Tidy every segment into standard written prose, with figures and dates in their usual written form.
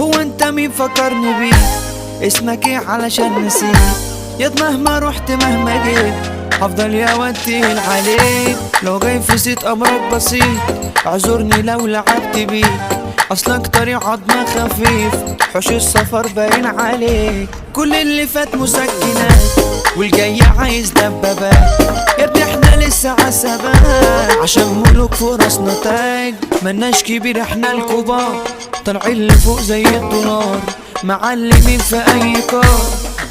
هو انت مين فكرني بيه؟ اسمك ايه علشان نسيت؟ ياض مهما رحت مهما جيت هفضل يا ودي عليك. لو جاي في زيت امرك بسيط اعذرني لو لعبت بيك، اصلك طريق عضمة خفيف حوش السفر باين عليك. كل اللي فات مسكنات والجاي عايز دبابات، يا ابني احنا لسه عسبات عشان ملوك فرص نتايج. ملناش كبير احنا الكبار طالعين لفوق زي الدولار، معلمين في اي كار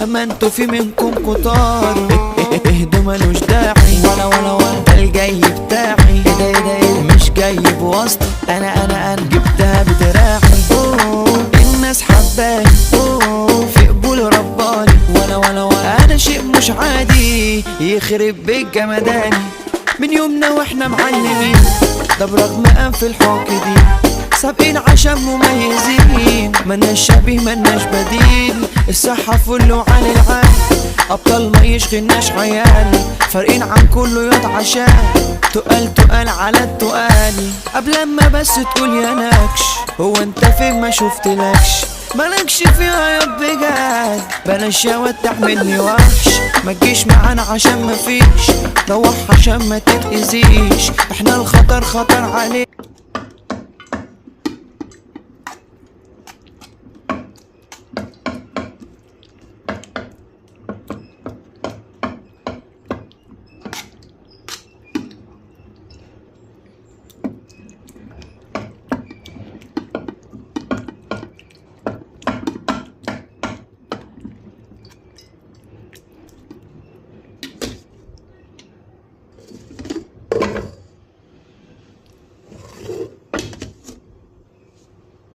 اما انتوا في منكم كتار. اهدوا ملوش داعي ولا ده الجاي بتاعي. ايه ده مش جاي بواسطة، انا جبتها بدراعي. الناس حباني في قبول رباني ولا انا شيء مش عادي يخرب بيت جمداني. من يومنا واحنا معلمين ده برغم انف الحق دي سابقين عشان مميزين، ملناش شبيه ملناش بديل. الصحة فل وعلى العال ابطال ما يشغلناش عيال، فارقين عن كله ياض عشان تقال على التقال. قبل ما بس تقول يا نكش هو انت فين ما شفتلكش، مالكش فيها ياض بجد. بلاش يا واد تعملني وحش، ما تجيش معانا عشان مفيش، روح عشان ما تتأذيش، احنا الخطر خطر عليك.